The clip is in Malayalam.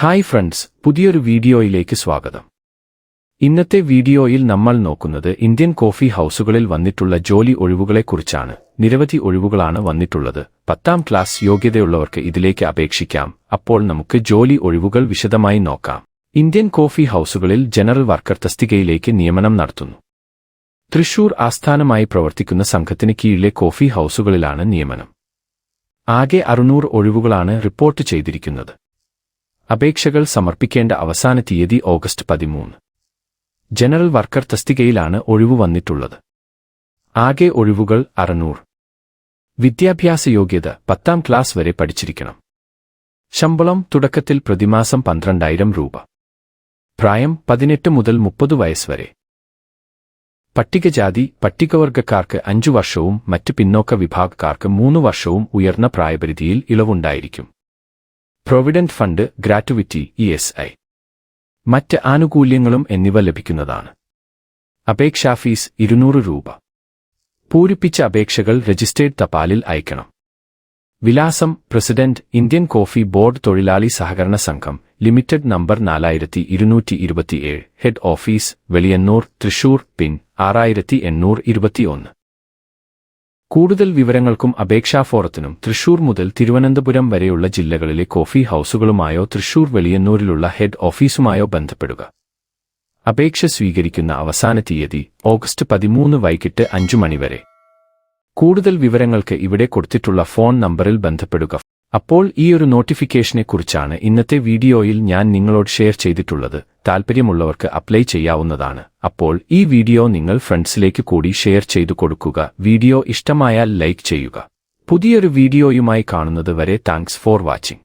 ഹായ് ഫ്രണ്ട്സ്, പുതിയൊരു വീഡിയോയിലേക്ക് സ്വാഗതം. ഇന്നത്തെ വീഡിയോയിൽ നമ്മൾ നോക്കുന്നത് ഇന്ത്യൻ കോഫി ഹൗസുകളിൽ വന്നിട്ടുള്ള ജോലി ഒഴിവുകളെക്കുറിച്ചാണ്. നിരവധി ഒഴിവുകളാണ് വന്നിട്ടുള്ളത്. 10ാം ക്ലാസ് യോഗ്യതയുള്ളവർക്ക് ഇതിലേക്ക് അപേക്ഷിക്കാം. അപ്പോൾ നമുക്ക് ജോലി ഒഴിവുകൾ വിശദമായി നോക്കാം. ഇന്ത്യൻ കോഫി ഹൗസുകളിൽ ജനറൽ വർക്കർ തസ്തികയിലേക്ക് നിയമനം നടത്തുന്നു. തൃശൂർ ആസ്ഥാനമായി പ്രവർത്തിക്കുന്ന സംഘത്തിന് കീഴിലെ കോഫി ഹൗസുകളിലാണ് നിയമനം. ആകെ 600 ഒഴിവുകളാണ് റിപ്പോർട്ട് ചെയ്തിരിക്കുന്നത്. അപേക്ഷകൾ സമർപ്പിക്കേണ്ട അവസാന തീയതി ഓഗസ്റ്റ് 13. ജനറൽ വർക്കർ തസ്തികയിലാണ് ഒഴിവു വന്നിട്ടുള്ളത്. ആകെ ഒഴിവുകൾ 600. വിദ്യാഭ്യാസ യോഗ്യത 10ാം ക്ലാസ് വരെ പഠിച്ചിരിക്കണം. ശമ്പളം തുടക്കത്തിൽ പ്രതിമാസം 12,000 രൂപ. പ്രായം 18 മുതൽ 30 വയസ്സ് വരെ. പട്ടികജാതി പട്ടികവർഗക്കാർക്ക് 5 വർഷവും മറ്റ് പിന്നോക്ക വിഭാഗക്കാർക്ക് 3 വർഷവും ഉയർന്ന പ്രായപരിധിയിൽ ഇളവുണ്ടായിരിക്കും. പ്രൊവിഡന്റ് ഫണ്ട്, ഗ്രാറ്റുവിറ്റി, ESI, മറ്റ് ആനുകൂല്യങ്ങളും എന്നിവ ലഭിക്കുന്നതാണ്. അപേക്ഷാ ഫീസ് 200 രൂപ. പൂരിപ്പിച്ച അപേക്ഷകൾ രജിസ്റ്റേർഡ് തപാലിൽ അയക്കണം. വിലാസം: പ്രസിഡന്റ്, ഇന്ത്യൻ കോഫി ബോർഡ് തൊഴിലാളി സഹകരണ സംഘം limited, number 4227, head office Veliyannur, Thrissur, pin 6821. കൂടുതൽ വിവരങ്ങൾക്കും അപേക്ഷാ ഫോറത്തിനും തൃശൂർ മുതൽ തിരുവനന്തപുരം വരെയുള്ള ജില്ലകളിലെ കോഫി ഹൗസുകളുമായോ തൃശൂർ വെളിയന്നൂരിലുള്ള ഹെഡ് ഓഫീസുമായോ ബന്ധപ്പെടുക. അപേക്ഷ സ്വീകരിക്കുന്ന അവസാന തീയതി ഓഗസ്റ്റ് 13 വൈകിട്ട് 5 മണി വരെ. കൂടുതൽ വിവരങ്ങൾക്ക് ഇവിടെ കൊടുത്തിട്ടുള്ള ഫോൺ നമ്പറിൽ ബന്ധപ്പെടുക. അപ്പോൾ ഈ ഒരു നോട്ടിഫിക്കേഷനെക്കുറിച്ചാണ് ഇന്നത്തെ വീഡിയോയിൽ ഞാൻ നിങ്ങളോട് ഷെയർ ചെയ്തിട്ടുള്ളത്. താൽപ്പര്യമുള്ളവർക്ക് അപ്ലൈ ചെയ്യാവുന്നതാണ്. അപ്പോൾ ഈ വീഡിയോ നിങ്ങൾ ഫ്രണ്ട്സിലേക്ക് കൂടി ഷെയർ ചെയ്തു കൊടുക്കുക. വീഡിയോ ഇഷ്ടമായാൽ ലൈക്ക് ചെയ്യുക. പുതിയൊരു വീഡിയോയുമായി കാണുന്നത് വരെ താങ്ക്സ് ഫോർ വാച്ചിങ്.